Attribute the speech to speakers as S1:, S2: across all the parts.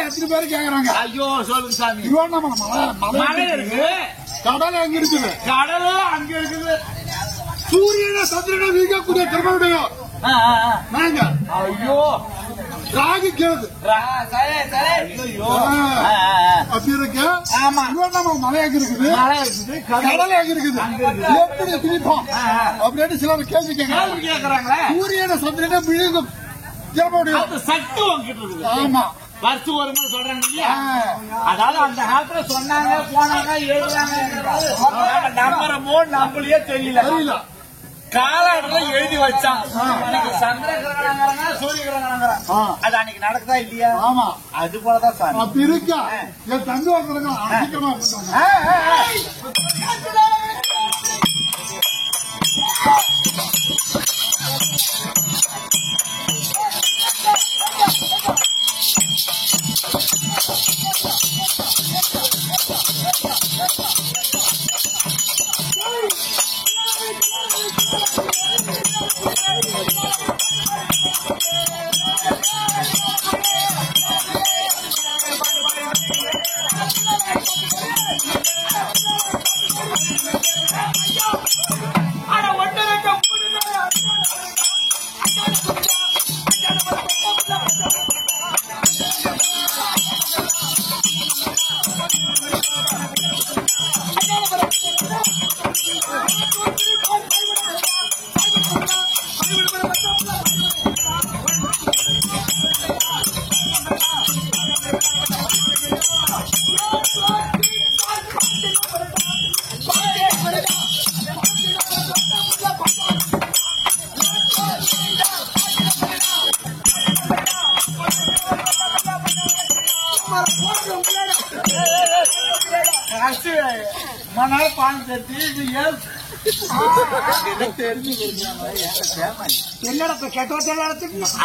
S1: எத்தனை பேரு கேக்குறாங்க? ஐயோ சொல்லுங்க சாமி. மலை இருக்கு, கடல் அங்க இருக்குது, கடலும் அங்க இருக்குது. சூரியனை சந்திரனை வீக்கக்கூடிய திறமையுடையும் நாங்க. ஐயோ ராகி கேது அப்படி இருக்கு. மலை எங்க இருக்குது, கடல் எங்க இருக்குது, எப்படி பிரிப்போம் அப்படின்னு சிலர் கேள்வி கேட்கறாங்க. சூரியனை சந்திரனை விழுங்கும் திறமையுடைய சக்தி வாங்கிட்டு இருக்குது. ஆமா, வருஷம் ஒரு முறை சொல்றாங்க இல்லையா? அதாவது அந்த காலத்துல சொன்னாங்க, போனாங்க, எழுதுறாங்க. நம்புறமோ நம்பலையே தெரியல. காலாடுல எழுதி வச்சான். சந்திர கிரகணங்கிறாங்க, சூரிய கிரகணங்கிறாங்க. அது அன்னைக்கு நடக்குதா இல்லையா? ஆமா, அது போலதான் சார். அப்படி இருக்கா? என் தந்து வாங்குறாங்க.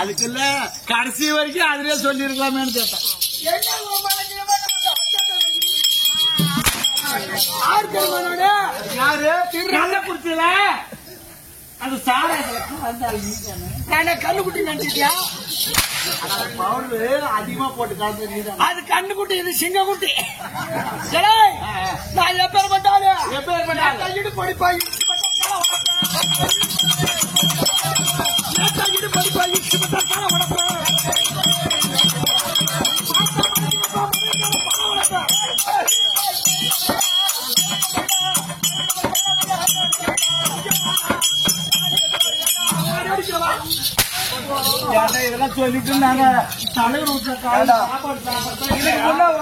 S1: அதுக்குள்ள கடைசி வரைக்கும் அதுலயே சொல்லிருக்கலாமே கேட்டேன். யாரு குடிச்சல அது சாராய கண்ணுக்குட்டி நினைச்சிட்டியா? அதிகமா போட்டு கலந்து அது கண்ணுக்குட்டி, இது சிங்கக்குட்டி. நான் எப்பேர் பண்ணாலும் கையிட்டு படிப்பாங்க இதெல்லாம் சொல்லிட்டு நாங்க தலைவர்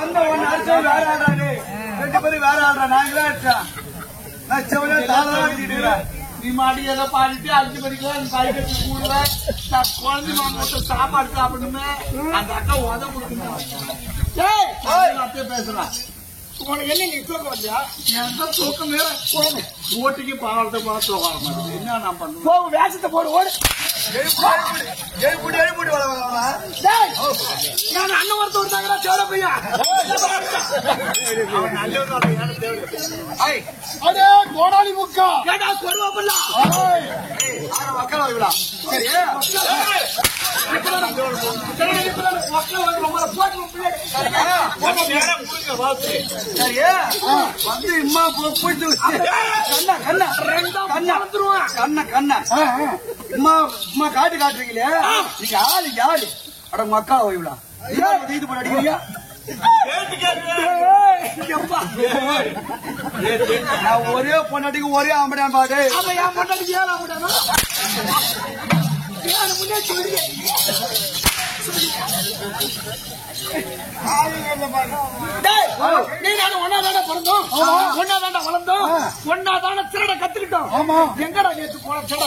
S1: வந்த ஒன்னு அடிச்சு வேற ஆடுறாரு, 2 பேரும் வேற ஆடுறா. நாங்களே நீ மாடி ஏதோ பாடிட்டு 5 மணிக்கெல்லாம் காய் கட்டி கூடுவேன். குழந்தை மாமட்ட சாப்பாடு சாப்பிடணுமே. அந்த அக்கா உத கொடுக்கணும். அப்படியே பேசுறான். உனக்கு என்ன நீ தூக்கம் வந்தியா? எந்த தூக்கமே ஓட்டிக்கு பாவத்தை பார்த்து வர மாட்டேன். என்ன நான் பண்ணுவேன்? வேஷத்தை போடு, ஓடு. நான் அண்ணன் ஒருத்தர் இருந்தாங்க தேவை பையா. அடே கோடாலி முக்கா கேட்டா கொடுவாப்பல்ல மக்கள் வருவா. சரி வந்து இம்மா போயிட்டு இம்மா காட்டு காட்டுறீங்களே, நீங்க ஆளு யாரு? அட மக்கா இவ்வளா இது பண்ண அடிக்கிறீங்க. ஒரே பொண்டாட்டிக்கு ஒரே ஆம்படியான் பாடு. என் பொண்டாட்டிக்கு ஏன் ஆம்படியா? முன்னே சொல்லி
S2: நீ நானும் ஒன்னாதானே பிறந்தோம், ஒன்னாதானே வளர்ந்தோம், ஒன்னாதானே திருட கத்துக்கிட்டோம். எங்கடா நேற்று போன திருட?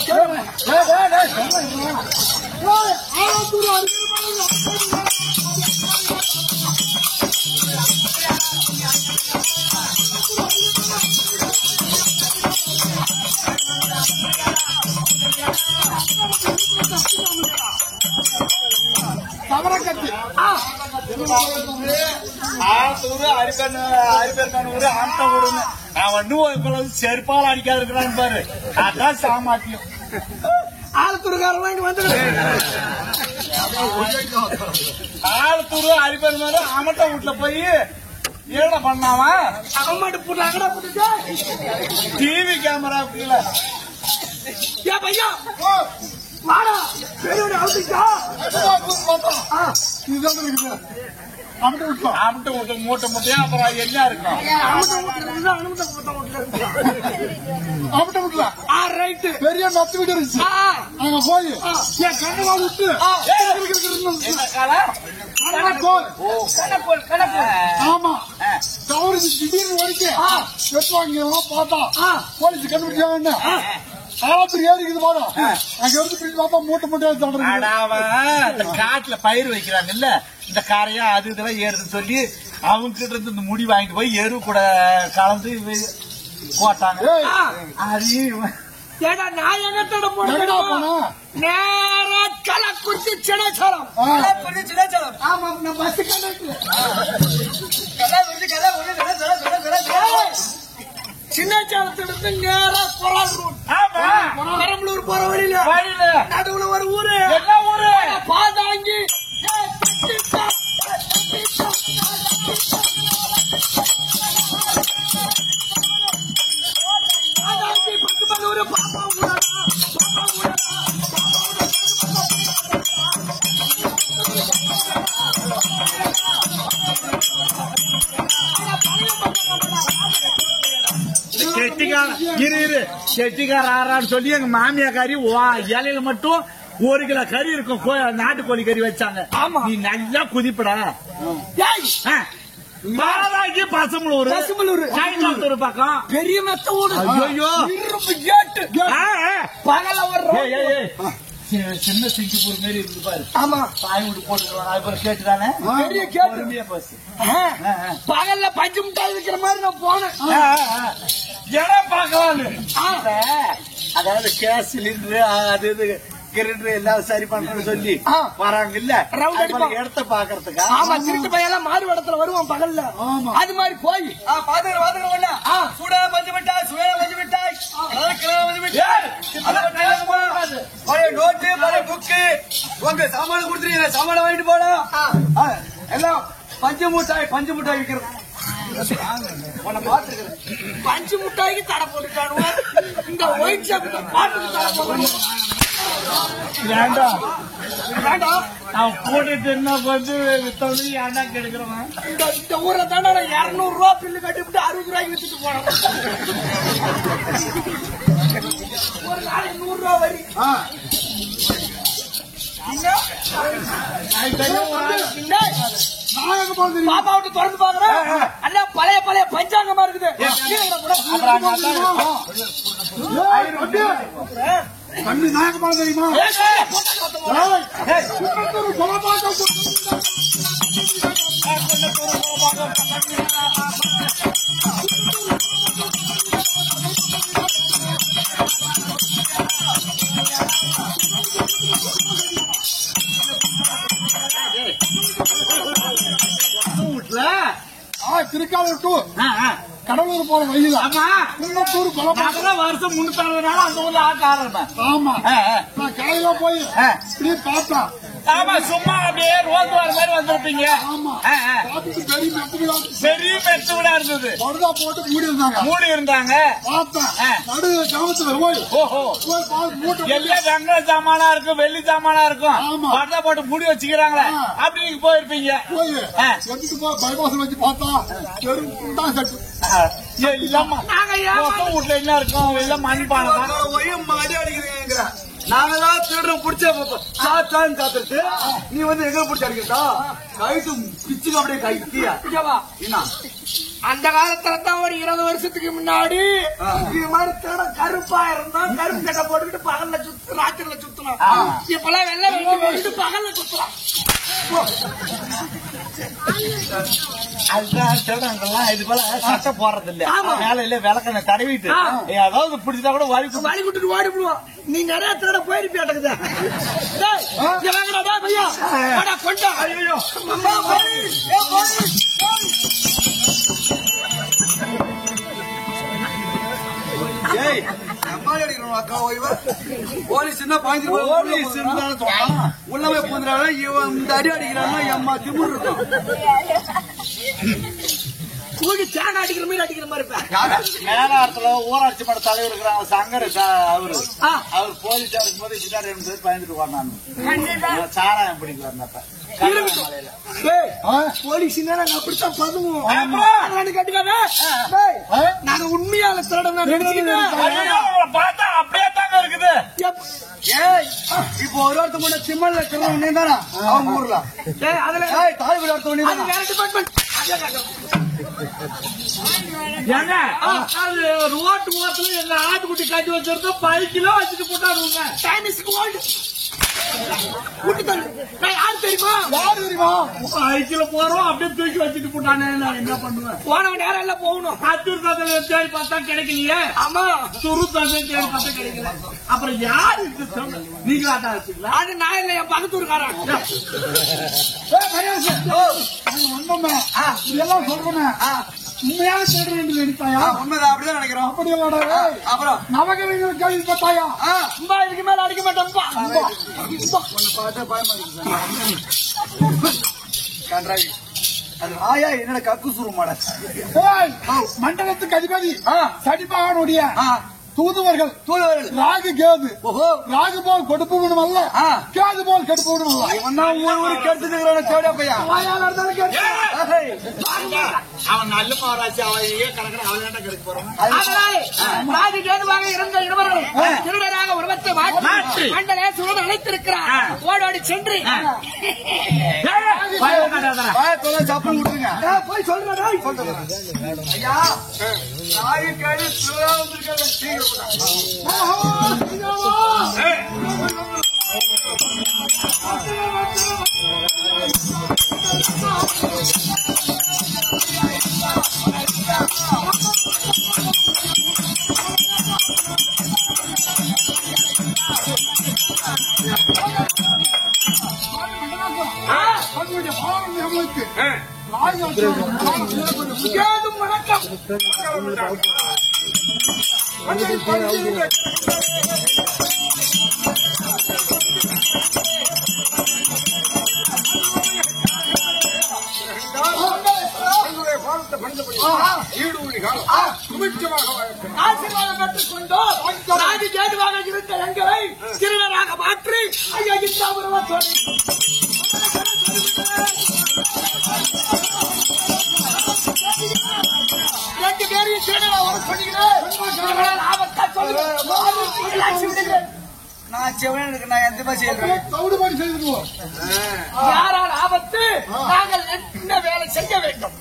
S1: சவரக்கத்து
S3: அரிப்பேர் ஆட்ட விடுங்க. நான் ஒன்னும் செருப்பால் அடிக்காது இருக்கிறான்னு பாரு. அதான் சாமாட்டியம்.
S2: ஆழ்த்துறைக்காரன் இங்க வந்து
S3: ஆழ்த்தூர் அரிப்பேர் மாதிரி அமட்ட வீட்டுல போய் என்ன பண்ணாவா?
S2: அம்மாட்டு போட்டாங்கடா போட்டுட்டா
S3: டிவி கேமரா இருக்குல்ல,
S2: ஏ பையா வாடா பெரிய அவுட்டிக்கா
S1: இதுதான் இருக்குது.
S3: அமட்ட வீட்டு மூட்டை மூட்டையா அப்புறம் என்ன இருக்கும்?
S1: அவட்ட விட்டுல
S2: ரைட்டு
S1: பெரிய மத்து வீடு இருந்துச்சு. அங்க போய் என் கண்ணவா விட்டு
S3: என்ன காலம்?
S1: ஆமா தவறு திடீர்னு வரைக்கும் வெட்டுவாங்க எல்லாம் பார்த்தா போலீஸ் கண்டுபிடிச்சாங்க. ஆபத்து ஏறிக்குது போல அங்க இருந்து பிடிச்சி பார்த்தா மூட்டை மூட்டையா சொல்றேன்.
S3: காட்டுல பயிர் வைக்கிறாங்க இல்ல, இந்த காரையா அது இதெல்லாம் ஏறுதுன்னு சொல்லி அவங்க கிட்ட இருந்து இந்த முடி வாங்கிட்டு போய் எரு கூட கலந்து போட்டாங்க.
S2: ஏடா நான் எங்கத்தோட போனேன் நேரா கலக்குறிச்சி சின்னச்சலம். ஆமா நான் பஸ் சின்னச்சலத்திலிருந்து நேரா பெரம்பலூர் போற வழியில நடுவுல ஒரு ஊரு.
S3: என்ன ஊரு?
S2: பாதாங்கி. பக்கத்து ஊரு பாப்பா ஊரா
S3: செட்டிக்கார ஆறான்னு சொல்லி எங்க மாமியா கறி இலையில மட்டும் 1 கிலோ கறி இருக்கும். நாட்டுக்கோழி கறி வச்சாங்க.
S2: ஆமா
S3: நீ நல்லா குதிப்படா. பாலாஜி பசமலூர் சாயங்காலத்தூர் பக்கம்
S2: பெரிய மெத்த ஊடு.
S3: ஐயோ
S2: பகல வர்ற
S3: சின்ன சிங்கப்பூர் மாரி இருக்கு பாரு.
S2: ஆமா
S3: பாய் வீடு போட்டுக்கலாம் கேட்டுதானே
S2: பெரிய கேட்டு
S3: பஸ்.
S2: பகல்ல பஞ்சு மிட்டாய் விற்கிற மாதிரி நான் போனேன்.
S3: இடம் பார்க்கலான்னு. அதாவது கேஸ் சிலிண்டரு அது இது கிரைண்டர் எல்லாம் சரி பண்றேன்னு சொல்லி வராங்க இல்ல, இடத்த பாக்குறதுக்கு.
S2: ஆமா திருட்டு பையெல்லாம் மாறு இடத்துல வருவான் பகல்ல. அது மாதிரி போய்
S3: சூடா பஞ்சு மிட்டாய், சுவையா பஞ்சு மிட்டாய், நோட்டு புக்கு உங்க சாமான கொடுத்துருங்க, சாமான வாங்கிட்டு போனா எல்லாம் பஞ்சு மிட்டாய் விற்கிறது.
S2: பஞ்சு மிட்டாய்க்கு தடை போட்டுட்டானுவ. இந்த ஒயிட் ஷாப் பாட்டுக்கு தடை போட்டு
S3: வேண்டாம் அவன் போட்டுட்டு என்ன கொஞ்சம் வித்தவனு ஏன்னா கெடுக்கிறவன்.
S2: இந்த ஊரை தானே 200 ரூபா பில்லு கட்டிவிட்டு 60 ரூபாய்க்கு வித்துட்டு போனோம். ஒரு நாளைக்கு 100 ரூபா வரி. பாப்பா விட்டு திறந்து பாக்குறேன். அல்ல பழைய பஞ்சாங்கமா இருக்குது.
S1: கண்ணு நாயகமா தெரியுமா? திருக்காவூர் டு கடலூர் போற வழியில குன்னத்தூர்
S3: வருஷம் 360 நாள் அந்த ஊர்ல ஆட்ட ஆரம்பம்.
S1: ஆமா நான் காலையில போய் இப்படியே பார்த்தேன்.
S3: ஆமா சும்மா அப்படியே ரோந்து வர மாதிரி வந்திருப்பீங்க.
S1: ஆமா
S3: பெரிய மெட்டு விடா இருந்தது.
S1: படுதா போட்டு மூடி இருந்தாங்க.
S3: பார்த்தேன்
S1: நடு கிராமத்துல போய்
S3: எல்லாம் வெங்காய சாமானா இருக்கும், வெள்ளி சாமானா இருக்கும். படுதா போட்டு மூடி வச்சுக்கிறாங்களே அப்படி நீங்க போயிருப்பீங்க.
S1: பைபாஸ் வச்சு பார்த்தா
S3: இல்லாம வீட்டுல என்ன இருக்கும், எல்லாம் மண் பானை
S2: அடிக்கிறேன்.
S3: நாங்கதான் திருடம் பிடிச்ச சாத்தான்னு காத்துட்டு நீ வந்து எங்க பிடிச்ச அடிக்கிறா கைட்டு பிச்சுக்கு அப்படியே கைத்தியா என்ன
S2: அந்த காலத்துல தான் ஒரு 20 வருஷத்துக்கு முன்னாடி இது மாதிரி திருடம் கருப்பா இருந்தா கருப்பு சட்டை போட்டுக்கிட்டு பகல்ல சுத்து ராத்திரில சுத்தலாம். இப்பெல்லாம் வெள்ளை வெட்டி போட்டுட்டு பகல்ல சுத்தலாம்.
S3: அதுதான் திருடங்கள்லாம் இது போல சட்டை போடுறது இல்ல வேலையில விளக்கண்ண தடவிட்டு ஏதாவது பிடிச்சா கூட வழி
S2: விட்டுட்டு ஓடி விடுவோம். நீ நிறைய திருட போயிருப்பியாட்டுக்குது. பையா கொண்டா ஐயோ
S3: போலீஸ் உள்ளவே போந்துறாங்க இவன் இந்த அடி அடிக்கிறான்னா எம்மா திமுர் இருக்கும்
S2: கூடி தேங்க அடிக்கிற மாதிரி அடிக்கிற மாதிரி
S3: மேலாரத்துல ஊராட்சி மன்ற தலைவர் இருக்கிறாங்க சங்கர் அவர் போலீஸா இருக்கும் போது கிட்டார் என்பது பயந்துட்டு வரணும் சாராயம் பிடிக்க வரப்ப
S2: போலீஸ் அப்படித்தான் பதுவோம். நாங்க உண்மையான திருடம்
S3: பார்த்தா அப்படியே தாங்க இருக்குது. இப்போ ஒரு வாரத்துக்கு முன்ன சிம்மல்ல திரும்ப தானா அவங்க ஊர்ல அதுல தாய்மொழி டிபார்ட்மெண்ட்
S2: ரோட்டு ஓரத்துல எங்க ஆட்டுக்குட்டி கட்டி வச்சிருந்தோம் 5 கிலோ வச்சுட்டு போட்டாருங்க. யாரு தெரியுமா 5 கிலோ போறோம் அப்படியே தூக்கி வச்சுட்டு போட்டானே. நான் என்ன பண்ணுவேன்? போன நேரம் எல்லாம் போகணும். கத்தூர் தாத்தல தேடி பார்த்தா கிடைக்கலையே. ஆமா துரு தாத்தல தேடி பார்த்தா கிடைக்கல. அப்புறம் யாரு நீங்களா தான் வச்சுங்களா? அது நான் இல்ல என் பக்கத்தூருக்காரன்.
S1: இதெல்லாம் சொல்றேன் உண்மையான சொல்றேன் என்று நினைப்பாயா?
S3: உண்மைதான் அப்படிதான் நினைக்கிறோம்.
S1: அப்படியே
S3: அப்புறம்
S1: நவகிரகங்கள் கேள்வி பார்த்தாயா?
S2: இதுக்கு மேல அடிக்க மாட்டோம்ப்பா.
S3: ஆயா என்னோட கக்கு சுருமாட
S1: மண்டலத்துக்கு அதிபதி சடிபாகனுடைய தூதுவர்கள் ராகு கேது ராகு போல் கொடுப்பவனும் அல்ல கேது போல் கெடுப்பவனும் அல்ல.
S3: ஊர் கெடுத்துட்டு சோடா பையா
S2: அவன் நல்ல மாராட்சி அவையே கணக்கு அவன் கிடைக்க போறான். ராகு கேதுவாக இருந்த இருவரும் திருடராக உருவத்தை மாற்றி மண்டலே சூழல் அழைத்திருக்கிறார். ஓடோடி சென்று
S3: சப்பம் விட்டுருங்க
S2: போய் சொல்றேன்.
S3: ஐயா ராகு கேது திருடா வந்திருக்காரு.
S2: ஆசீர்வாதம் பெற்றுக் கொண்டோம். ராகு கேதுவாக இருந்த எங்களை திருடராக மாற்றி ஐயா இந்தாபுரமா சொல்லி ரெண்டு பேரையும் திருடரா வர சொல்லுகிறேன். ஆபத்தா சொல்லுகிறேன்.
S3: நான் செவனுக்கு நான் எந்த மாதிரி செய்யறேன்?
S2: யாரால் ஆபத்து நாங்கள் என்ன வேலை செய்ய வேண்டும்?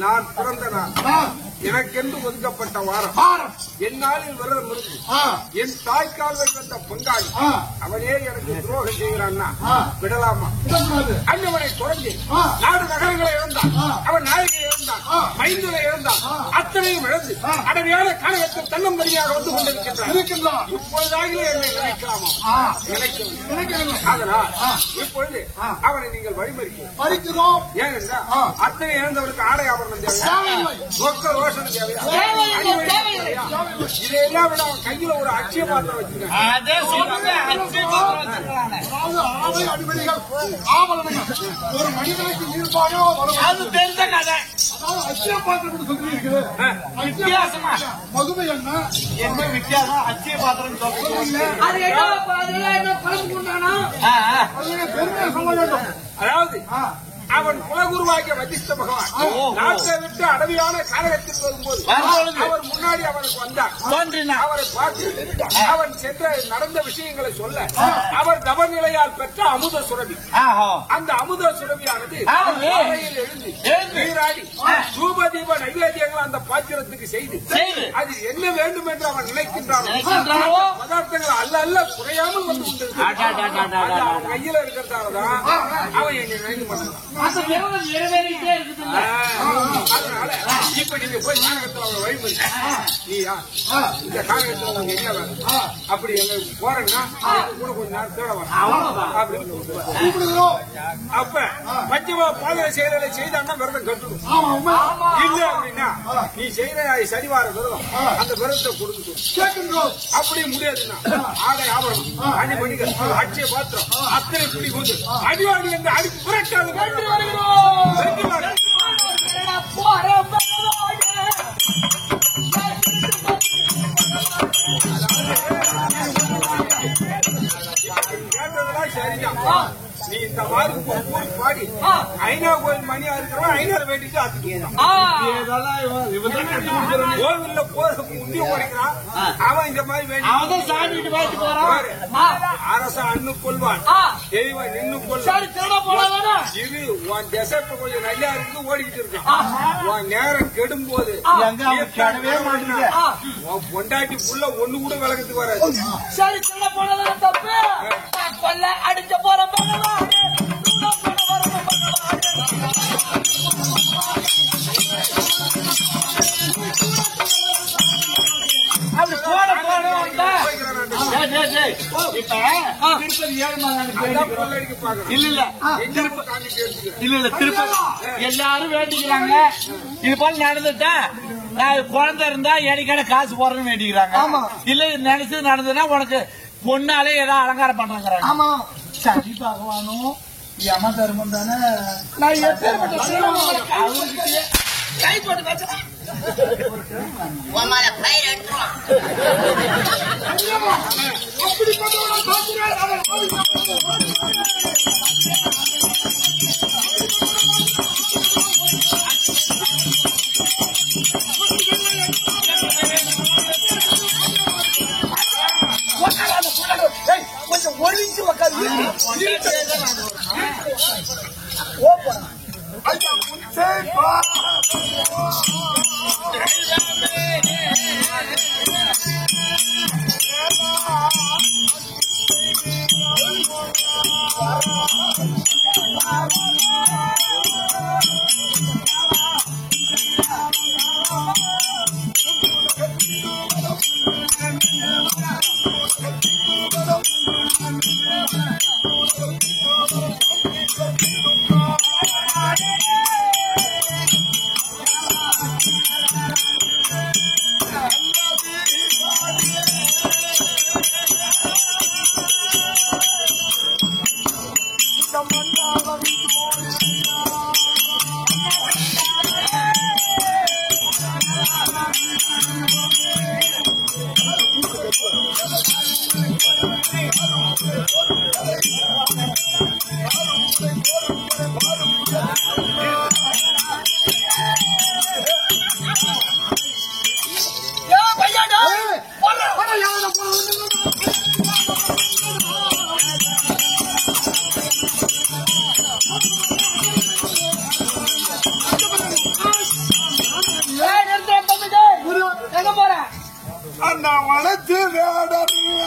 S4: நான் பிறந்த நாள் எனக்கென்று ஒதுக்கப்பட்ட வாரம் என்னாலில் விரதம் இருந்து என் தாய்க்கால்வை வந்த பங்காளி அவனே எனக்கு துரோகம் செய்கிறான்னா விடலாமா? அண்ணவனை தொடங்கி நாடு நகரங்களை இழந்தான், அவன் நாயகை இழந்தான், மைந்தனை இழந்தான், அத்தனையும் இழந்து அடவியான காலகத்தில் தன்னம்படியாக வந்து கொண்டிருக்கின்றான். இப்பொழுதாக என்னை நினைக்கலாமா? நினைக்கவில்லை. அதனால் இப்பொழுது அவனை நீங்கள் வழிமறிக்கிறோம். ஏனென்றால் அத்தனை இழந்தவருக்கு ஆடை ஆபரணம் தேவையா? சொக்க ரோஷன் தேவையா? இதையெல்லாம் விட அவன் கையில ஒரு அட்சய பாத்திரம் வச்சிருக்கான்.
S1: ஒரு மனிதனுக்கு ஈர்ப்பாக
S2: அது தெரிஞ்ச கதை.
S1: அட்சய பாத்திரம் சொல்லியிருக்கு. மதுமை என்ன
S3: வித்தியாசம்? அட்சய பாத்திரம் சொல்றீங்க.
S2: அது என்ன பழம் கொண்டானா?
S1: பெருமையை சொல்ல வேண்டும்.
S4: அதாவது அவன் குலகுருவாகிய வசிஷ்ட பகவான் நாட்டை விட்டு அடவியான காலகத்தில் வரும்போது அவர் முன்னாடி அவனுக்கு வந்தார். அவரை பார்த்து அவன் சென்ற நடந்த விஷயங்களை சொல்ல அவர் தவநிலையால் பெற்ற அமுத சுரபி, அந்த அமுத சுரபியானது எழுந்து நீராடி தூப தீப நைவேத்தியங்கள் அந்த பாத்திரத்துக்கு செய்து அது என்ன வேண்டும் என்று அவன் நினைக்கின்றானோ பதார்த்தங்கள் அல்ல அல்ல குறையாமல் வந்து கொண்டு கையில இருக்கிறதாலதான் அவன் எங்க நினைவு பண்ணலாம். அதனால இப்ப நீங்க போய் கானகத்துல அவங்க வழிமுறை நீயா இந்த கானகத்துல உங்க என்ன வேணும் அப்படி எங்க போறேன்னா கூட கொஞ்ச நேரம் தேட வரும் அப்படின்னு அப்ப பஞ்சமா பாதனை செயல்களை செய்தான்னா விரதம் கட்டணும். இல்ல அப்படின்னா நீ செய்யற சரிவார விரதம் அந்த விரதத்தை கொடுக்கணும். அப்படி முடியாதுன்னா ஆடை ஆபரணம் அணிமணிகள் அட்சய பாத்திரம் அத்தனை துணி கொண்டு அடிவாடி என்று அடித்து புரட்டாது கேட்டதெல்லாம் சரிதான். நீ இந்த மாதிரி பாடி ஐநா கோயில் மணியா இருக்கிறவன் ஐநா வேண்டிட்டு கோவில்ல முந்தி ஓடிக்கிறான் அவன் இந்த மாதிரி வேண்டி அரச அண்ணு கொள்வான் தெளிவன் நின்னு கொள்வான். இது உன் திசை கொஞ்சம் நல்லா இருந்து ஓடிக்கிட்டு இருக்கான். உன் நேரம் கெடும் போது உன் பொண்டாட்டி புள்ள ஒண்ணு கூட விளக்கத்துக்கு வராது.
S2: சரி சின்ன போனது தப்பு கொல்ல அடிச்ச போற அப்படி போன திருப்பதி எல்லாரும் வேண்டிக்கிறாங்க. இது போல நடந்துட்டா குழந்தை இருந்தா எடிக்கான காசு போறேன்னு வேண்டிக்கிறாங்க. இல்ல நினைச்சது நடந்ததுன்னா உனக்கு பொண்ணாலே ஏதாவது அலங்காரம் பண்றாங்க. சரி பகவானும் யம தர்மம் தானே. நான் கை போட்டு கொஞ்சம் ஒழிஞ்சு உட்காந்து
S1: அந்த வளர்ச்சி வேடறியா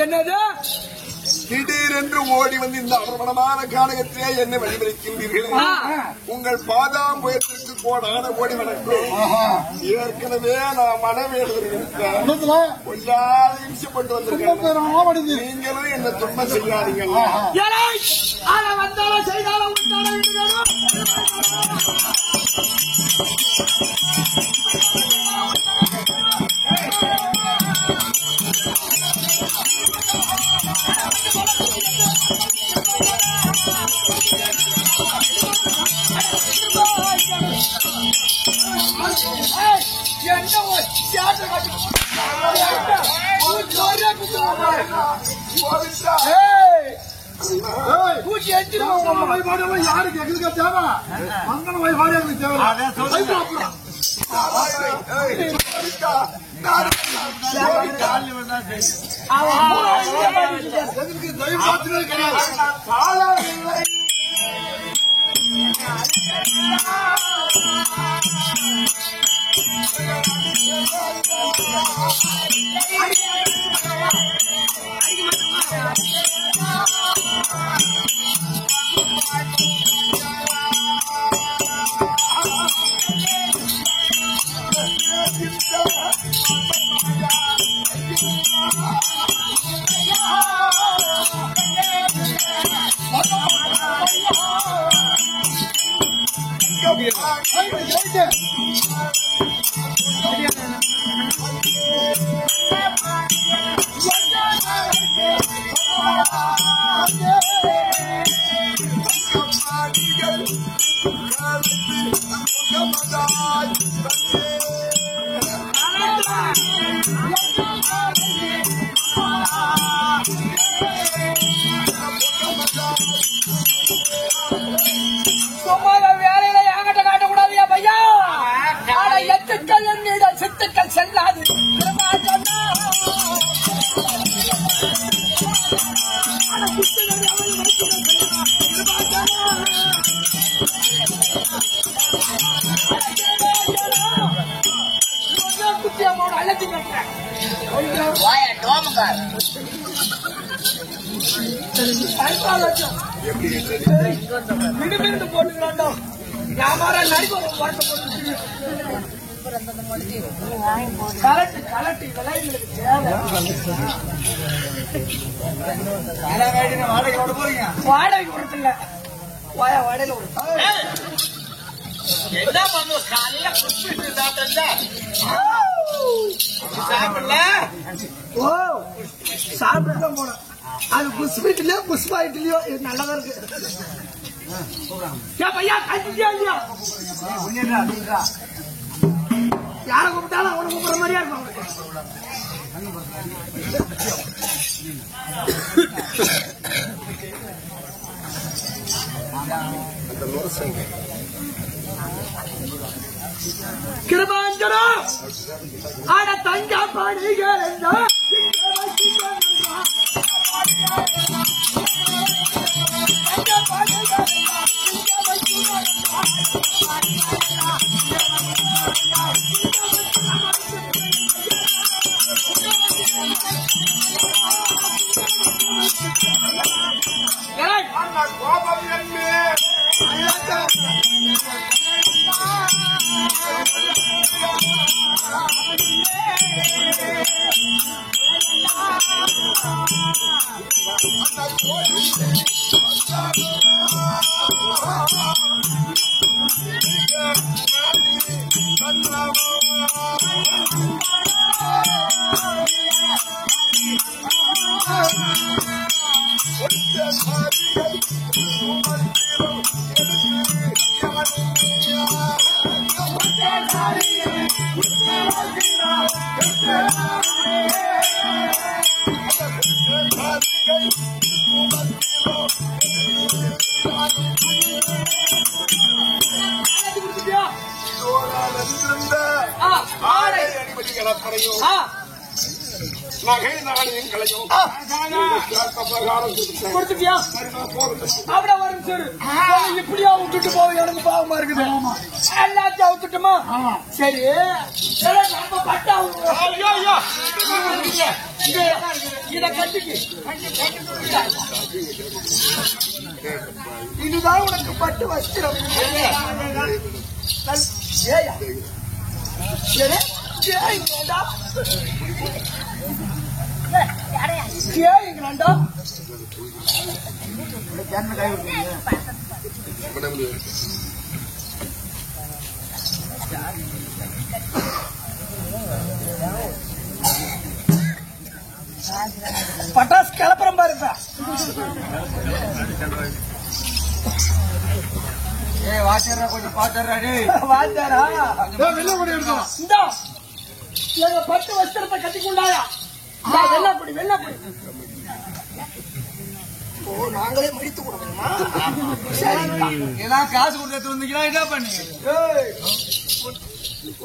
S1: என்னது
S4: திடீரென்று ஓடி வந்து இந்த அமர்மணமான காலகத்திலே என்னை வழிமறிக்கின்றீர்களே. உங்கள் பாதாம்பயத்திற்கு கோடான ஓடி வணக்கம். ஏற்கனவே நான் மனவேடுதல் கொள்ளாத இம்சப்பட்டு வந்திருக்கேன். நீங்களும் என்ன துன்பம் செய்யாதீங்க.
S2: வந்தாலும் செய்தாலும்
S1: யாருக்கு எங்களுக்கு தேவை மங்கன வழிபாடு எங்களுக்கு தேவை. வேலையில என்கிட்ட காட்டக்கூடாது பையா. எத்துக்கள் என்னிடம் சித்துக்கள் செல்லாது. போட்டுக்கிறாண்டோ கலட்டு கலட்டு இதெல்லாம் எங்களுக்கு தேவை. வாடகை கொடுத்துல வாடகையில என்ன பண்ணுவோம். காலையில சாப்பிட்டு போன அது புஷ்பீட்லயோ புஷ்பாயிட்லயோ நல்லதா இருக்கு. பையா கட்டியா இல்லையா யார கூப்பிட்டாலும் அவனை கூப்பிடுற மாதிரியா இருக்கும். கிருபாஞ்சனம் ஆட தஞ்சா பாடுகள் என்றால்
S4: நகை நாணயங்களையும் பிரகாரம்
S2: கொடுத்துட்டியா? அப்படியே வரும் சரி. இப்படியா விட்டுட்டு போக எனக்கு பாவமா இருக்குது. எல்லாத்தையும் அவுத்துட்டுமா? சரி நம்ம பட்டா இத கட்டிக்கு. இதுதான் உனக்கு பட்டு வஸ்திரம். ஏயா சரி ஜெயங்கடா ஜெயங்கடா பட்டாசு கிளப்புறம் பாருங்க.
S3: வாச்சாரா கொஞ்சம் பாச்சாரா
S2: வாச்சாரா
S1: வெள்ளப்படி எடுக்கலாம்.
S2: இந்த எங்க பட்டு வஸ்திரத்தை கட்டிக்கொண்டாயா? வெள்ளப்படி வெள்ளப்படி. ஓ நாங்களே மடித்து கொடுக்கணுமா?
S3: ஏதாவது காசு கொடுத்து வந்தீங்கன்னா என்ன பண்ணீங்க?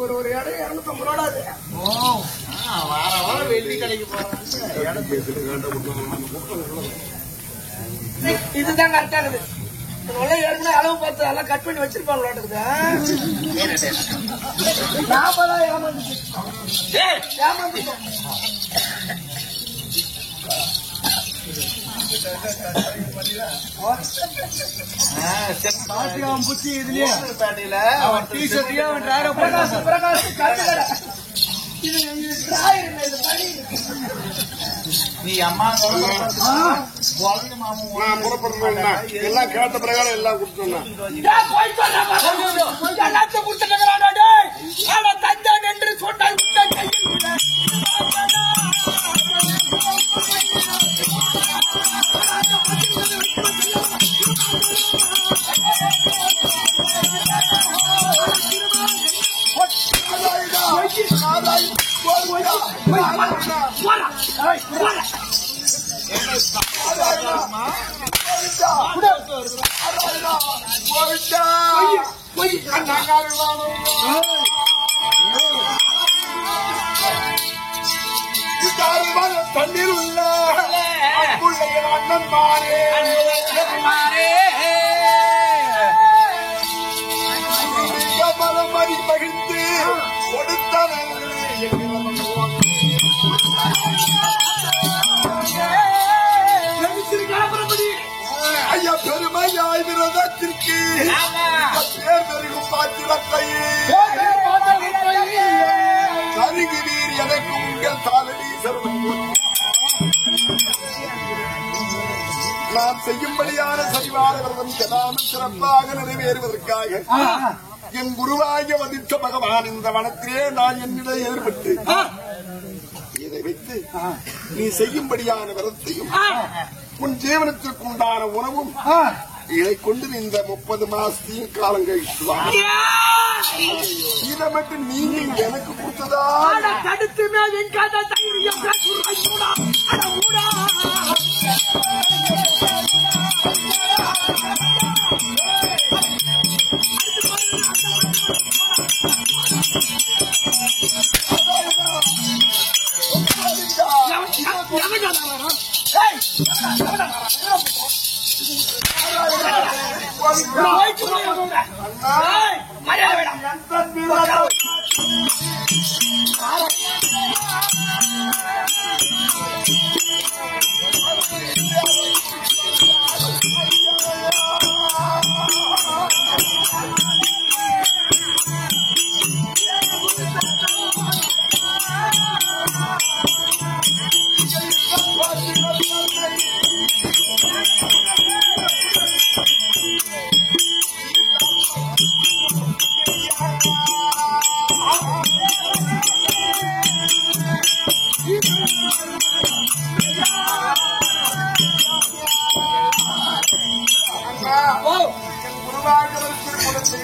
S2: ஒரு இடம் 250 ரூபா.
S3: வார வாரம் வெள்ளி கடைக்கு போறேன்.
S2: இதுதான் கரெக்டா இருக்குது. ஏற்கனவே அளவு பார்த்து எல்லாம் கட் பண்ணி வச்சிருப்பாங்க. நாமதான் ஏமாந்துச்சு.
S3: புச்சி இதுலயே பேட்டையில அவன் டீ-ஷர்ட்லயே அவன் டிராயர்
S2: பிரகாஷ் கருங்கடை.
S3: நீ அம்மா
S4: நான் புறப்படுறேன். எல்லாம் கேட்ட பிரகாரம் எல்லாம் கொடுத்தோம்.
S2: எல்லாத்தையும் கொடுத்துட்டு தந்தான் என்று சொன்னால்
S4: தண்ணீர் உள்ள அண்ணன் மாறே மனமறி மகிழ்ந்து கொடுத்தவன் ஐயா பெருமையாய் விரதத்திற்கு பெருகும் பாத்திரத்தை கருகுவீர் எனக்கு உங்கள் தாளடி சர்வம். நாம் செய்யும்படியான சரிவார விரதம் எல்லாமே சிறப்பாக நிறைவேறுவதற்காக என் குருவாகிய வதித்த பகவான் இந்த வனத்திலே நான் என்னிடம் ஏற்பட்டு இதை வைத்து நீ செய்யும்படியான விரதத்தையும் உன் ஜீவனத்திற்கு உண்டான உணவும் இதை கொண்டு இந்த 30 மாசத்தையும் காலம் கழிச்சுவாங்க. இதை மட்டும் நீங்க எனக்கு கொடுத்ததா
S2: தடுத்துமே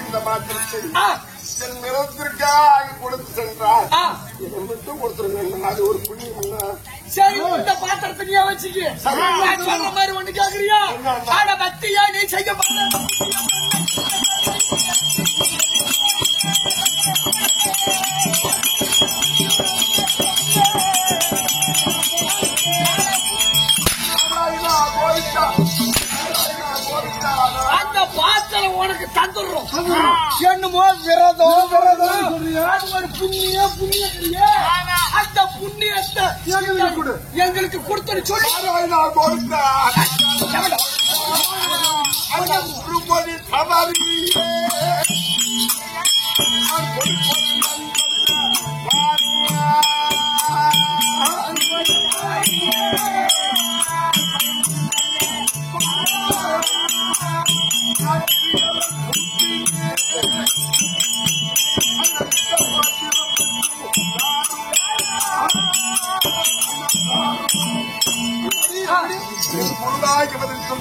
S4: இந்த மாற்றத்தை என் நிறத்திற்காக கொடுத்து சென்றார். மட்டும் கொடுத்துருங்க. அது ஒரு புண்ணியம்.
S2: சரி இந்த பாத்திரத்தை நீ வச்சுக்க. சொல்ற மாதிரி ஒண்ணு கேக்குறியா? ஆனா பக்தியா நீ செய்ய உனக்கு தந்துடுறோம். என்னமோ விரதம் அது ஒரு புண்ணியம் அந்த புண்ணியத்தை எங்களுக்கு கொடுத்து சொல்லி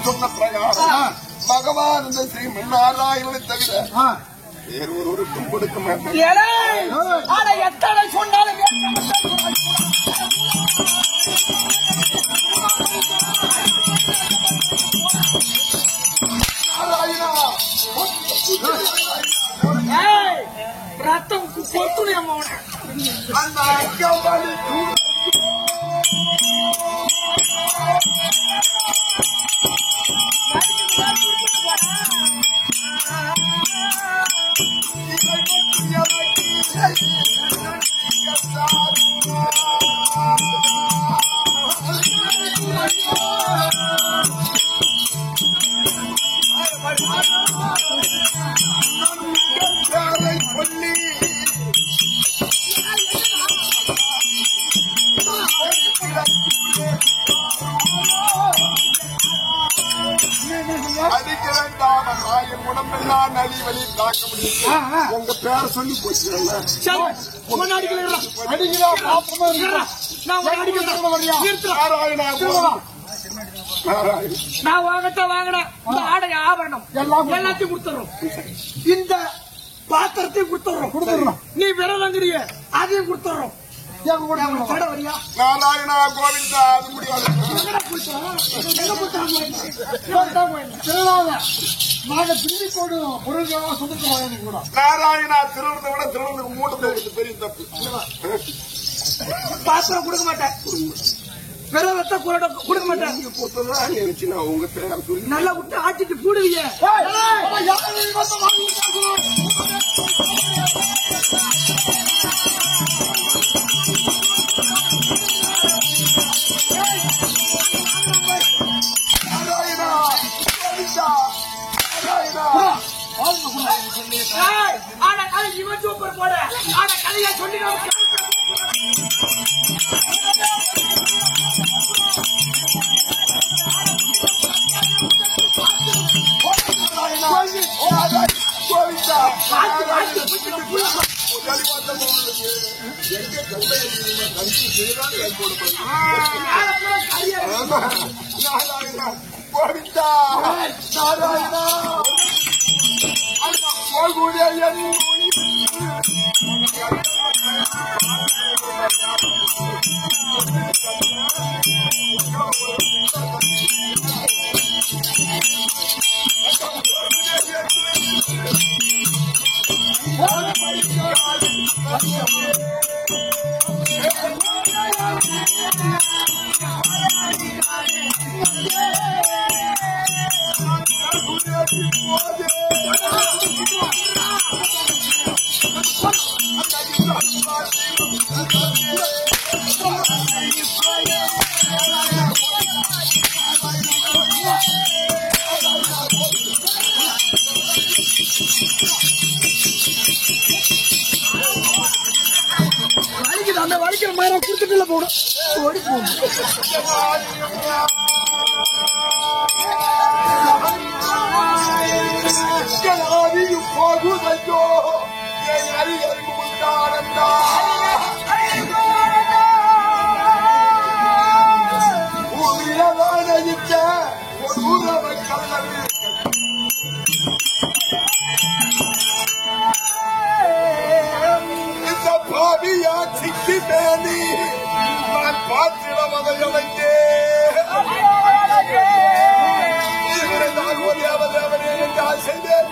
S4: சொன்ன பிரகாரம் பகவான் இந்த ஸ்ரீ நாராயணனை தவிர வேறு ஒருவருக்கும் கொடுக்க மாட்டேன்.
S2: எத்தனை சொன்னாலும் ரத்தம் பொத்துணி அம்மா அந்த அக்கவாளி உடம்பெல்லாம் நலி வலி தாக்க முடியும். உங்க பேரை சொல்லி போச்சு. நான் வாங்கினேன் ஆடை ஆபரணம் எல்லாத்தையும் கொடுத்துறோம். இந்த பாத்திரத்தையும் கொடுத்துறோம். நீ விரதங்கிறிய அதையும் கொடுத்துறோம்.
S4: நாராயணா கோவிந்தா அது முடியாது. நாராயணா திருவிழா விட திருவிழாவுக்கு மூட்டை பெரிய தப்பு.
S2: பாத்திரம் கொடுக்க மாட்டேன். விரதத்தை கொடுக்க மாட்டேன்.
S4: நினைச்சு நான் உங்க பேரை சொல்லி
S2: நல்லா விட்டு ஆட்டிட்டு கூடுவீங்க. இவன் சூப்பர் போட கதையா சொல்லி அந்த வலிக்கிற மாதிரி கொடுத்துட்டு போடும் ஓடி போகும்.
S4: நான் பாத்திர மதையடைந்தே தேவனே என்று செய்தேன்.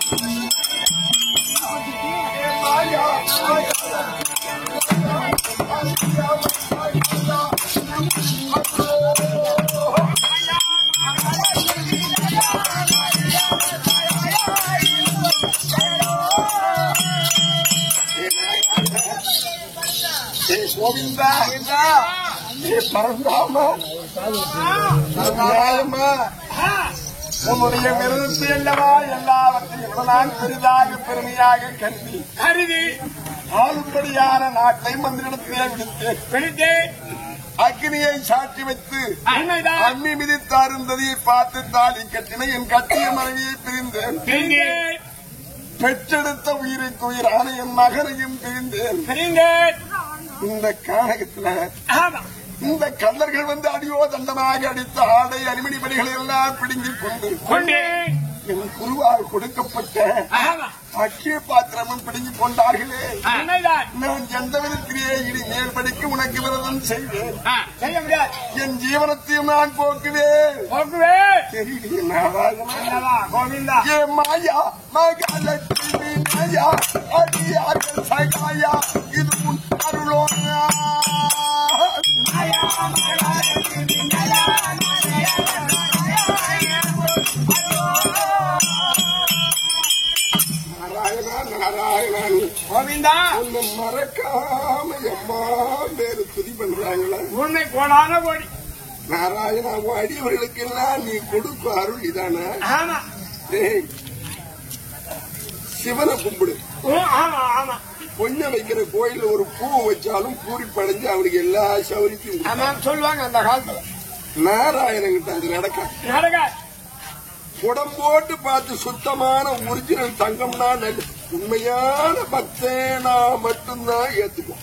S4: கோவிந்தா பரந்தாமா உன்னுடைய விருது அல்லவா எல்லாவற்றையும் நான் பெரிதாக பெருமையாக கருதி ஆளும்படியான நாட்டை மந்திரிடத்திலே விடுத்தேன். அக்னியை சாட்சி வைத்து அம்மி மிதித்தாருந்ததை பார்த்து தாலி கட்டின என் கட்டிய மனைவியை பிரிந்தேன். பெற்றெடுத்த உயிருக்கு உயிரான என் மகனையும் பிரிந்தேன். இந்த காணகத்தில் இந்த கல்லர்கள் வந்து அடியோ தண்டமாக அடித்த ஆடை அரிமணி பணிகளை எல்லாம் பிடுங்கிக் கொண்டு என் குருவால் கொடுக்கப்பட்ட அக்கிய பாத்திரமும் பிடுங்கிக் கொண்டார்களே. நான் எந்த விதத்திலேயே இனி மேல்படிக்கு உனக்கு விரதம் செய்வேன். என் ஜீவனத்தையும் நான் போக்குவேன். மாயா மகாலட்சுமி மாயா அடியார்கள் சகாயா இது உன் அருளோனா. மறக்காம எம்மா பேரு துதி பண்றாங்களா உன்னை போனான போடி நாராயணா அடியவர்களுக்கு எல்லாம் நீ கொடுக்கும் அருள் இதானா? சிவனை கும்பிடு. பொண்ணை வைக்கிற கோயில ஒரு பூ வச்சாலும் பூரி படைஞ்சு அவனுக்கு எல்லா சௌரிக்கும் சொல்லுவாங்க அந்த காலத்துல. நாராயணன் கிட்ட அது நடக்க குடம் போட்டு பார்த்து சுத்தமான ஒரிஜினல் தங்கம்னா உண்மையான பக்தனா மட்டும்தான் ஏத்துக்கும்.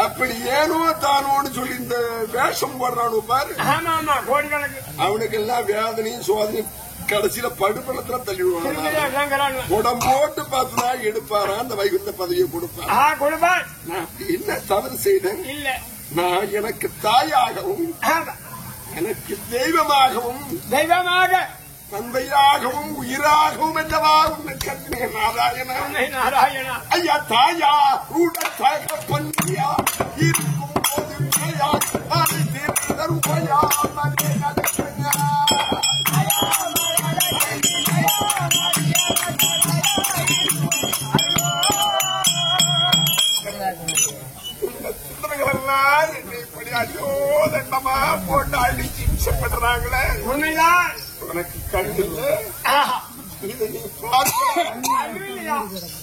S4: அப்படி ஏனோ தானோன்னு சொல்லி இந்த வேஷம் போடுறானு பாரு, அவனுக்கு எல்லாம் வேதனையும் சோதனையும் கடைசியில படுபலத்துல தள்ளிடுவாங்க. குடம் போட்டு பார்த்துதான் எடுப்பாரா அந்த வைகுந்த பதவியை கொடுப்பார். நான் என்ன தவறு செய்தேன்? நான் எனக்கு தாயாகவும் எனக்கு தெய்வமாகவும் தந்தையாகவும் உயிராகவும் என்றவா உன்னை கட்டினேன் நாராயணா. ஐயா தாயா ஊடத்தாக பொன்னியா இருக்கும் போது அதை தரும் பையா ஐயோ தண்டமா போட்டு அடிச்சு இம்சப்படுறாங்களே. உனக்கு கண்ணில்ல இதை நீ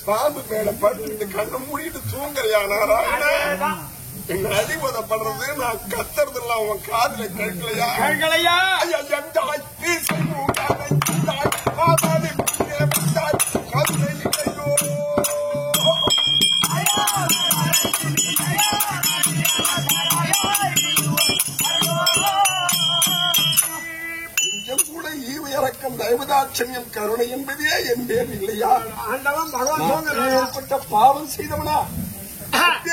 S4: பாம்பு மேல பட்டு கண்ணை மூடிட்டு தூங்குறியா நாராயணா? என்ன அதிபதப்படுறது நான் கத்துறது இல்ல உன் காதுல கேட்கலையா? தயவுதாட்சண்யம் கருணை என்பதே என் பேர் இல்லையா? ஏற்பட்ட பாவம் செய்தவனா?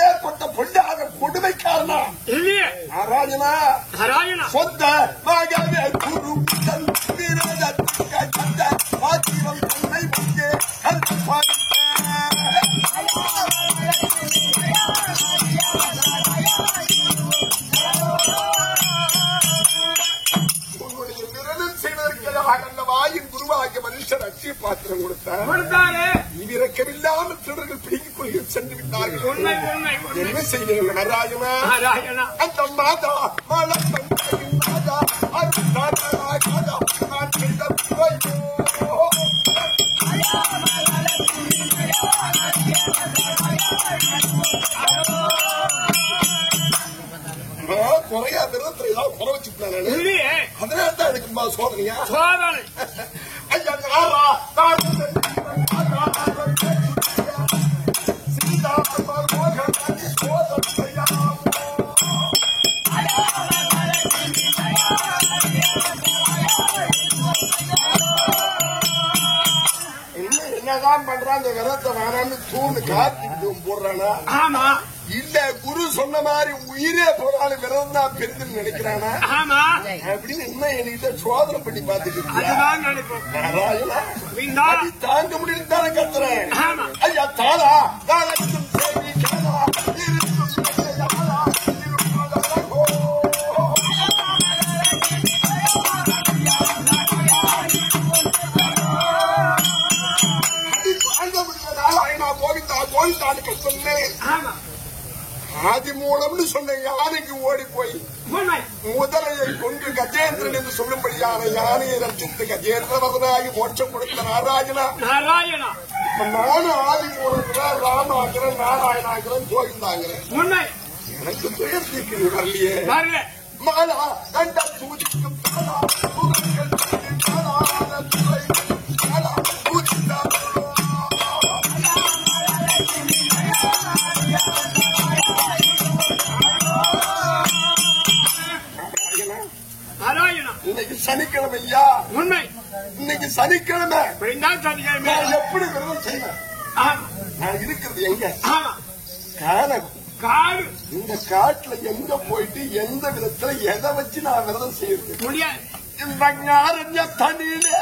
S4: ஏற்பட்ட பொண்டாக கொடுமைக்காரனா? நாராயணா சொந்த மகவே குரு பாத்திரம் தன்னை குருவாகிய மனுஷர் அட்சிய பாத்திரம் கொடுத்தாரு. இவ்விரக்கமில்லாமல் திருடர்கள் பிடிக்கிக் கொள்கை சென்று விட்டார்கள். என்ன செய்வீங்க நாராயணா? அந்த மாதா மாதா குறையா விரதத்துல ஏதாவது குறை வச்சுக்கலாம். அதனால தான் எனக்கு சோதனையா? ஐயா என்னதான் பண்றான் இந்த விரதத்தை வேணான்னு தூணு காத்து போடுறானா? ஆமா இல்ல குரு சொன்ன மாதிரி உயிரே போனாலும் விரதம் தான் பெருதுன்னு நினைக்கிறானா? அப்படின்னு என்ன என்கிட்ட சோதனை பண்ணி பாத்துக்கிட்டு தாங்க முடியல தானே கத்துறேன். ஐயா தாளா கோவிந்தா கோவிந்தான்னு கத்துனேன். ஆதி மூலம்னு சொன்ன யானைக்கு ஓடி போய் முதலையை கொன்று கஜேந்திரன் என்று சொல்லும்படியான யானையை ரட்சித்து கஜேந்திரவதனாகி மோட்சம் கொடுத்த நாராயணா நானும் ஆதி மூலத்தில் ராமாகிறேன் நாராயணாகிறேன் கோவிந்தாகிறேன் எனக்கு துயர் தீர்க்கிறது வரலையே மாலா கண்ட சூதிக்கும் இன்னைக்கு சனிக்கிழமை ஐயா உண்மை இன்னைக்கு சனிக்கிழமை எப்படி விரதம் செய்வேன் நான் இருக்கிறது எங்க காடு இந்த காட்டுல எங்க போயிட்டு எந்த விதத்துல எதை வச்சு நான் விரதம் செய்யறது முடியாது இந்த ஞாரஞ்ச தண்ணியிலே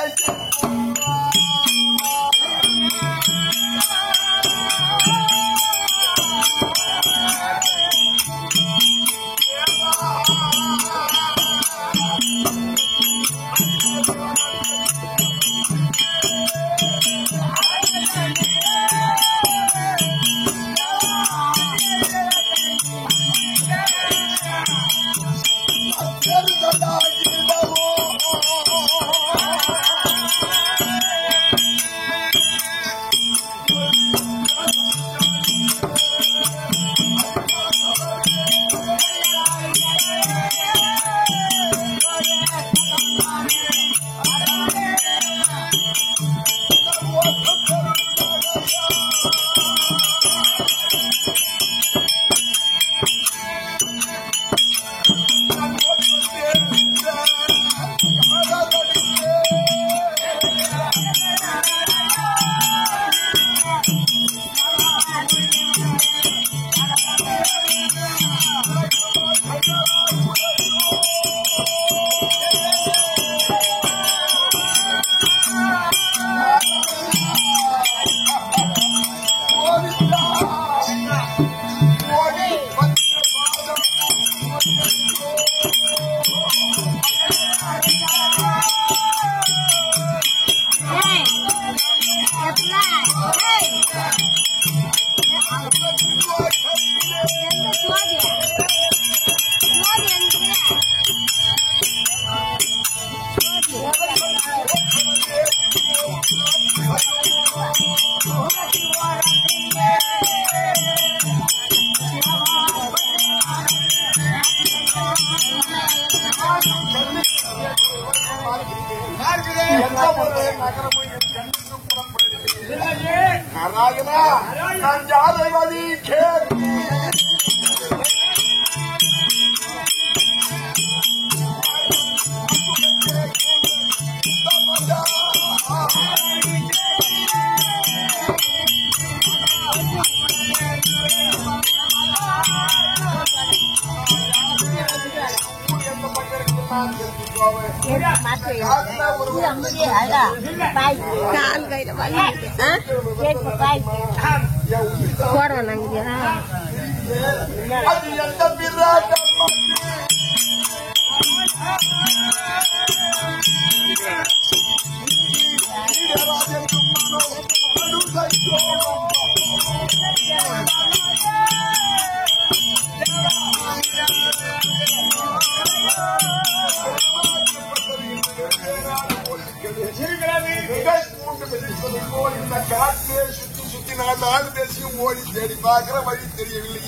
S4: ஓடி தேடி பார்க்கிற வழி தெரியவில்லை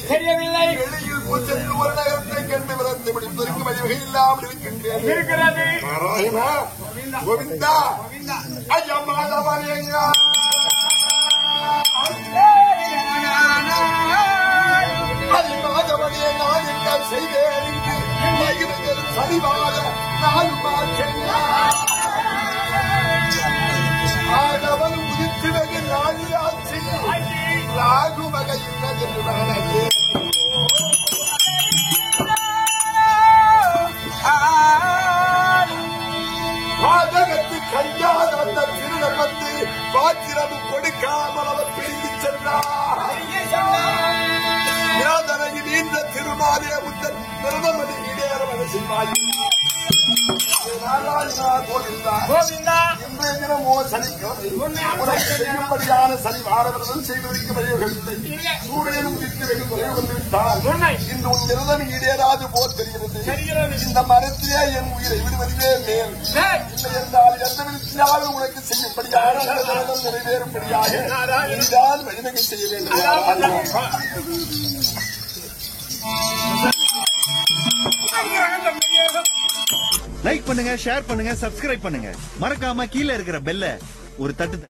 S4: வெளியில் பூச்சலில் ஒரு நகரத்தை கண்டு விரந்து முடிப்பதற்கு வழிவகை இல்லாமல் இருக்கின்றது நாராயணா கோவிந்தா ஐயா மாதவரேங்கா அது மாதவனே நான் என்ன செய்வேன் சரிவாத நாலு மாற்றேங்க ஆடவன் உதித்திடகு நாடு ஆட்சி ராகு வகையில் பாதகத்து கையாத அந்த திருடன் வந்து பாத்திரம் கொடுக்காமல் அவர் பிரிந்து சென்றார். நீண்ட திருமாலே முத்தன் பிரதமதி இடேற செய்வாய். கோவிந்தா இன்றைய தினம்
S1: தினமோ சனிக்கிழமை உனக்கு செய்யும்படியான சனி வாரவர்கள் செய்வதற்கு வழிவகுத்தை சூரியனும் விட்டு வெகு தொலைவு வந்துவிட்டார். இந்த உன் விரதம் ஈடேறாது போல் தெரிகிறது. இந்த மரத்திலே என் உயிரை விடுவதிலே மேல் இல்லை என்றால் எந்த விதத்திலாவது உனக்கு செய்யும்படியான விரதம் நிறைவேறும்படியாக நீதான் வழிவகை செய்ய வேண்டும்.
S5: லைக் பண்ணுங்க, ஷேர் பண்ணுங்க, சப்ஸ்கிரைப் பண்ணுங்க. மறக்காம கீழே இருக்கிற பெல்ல ஒரு தட்டு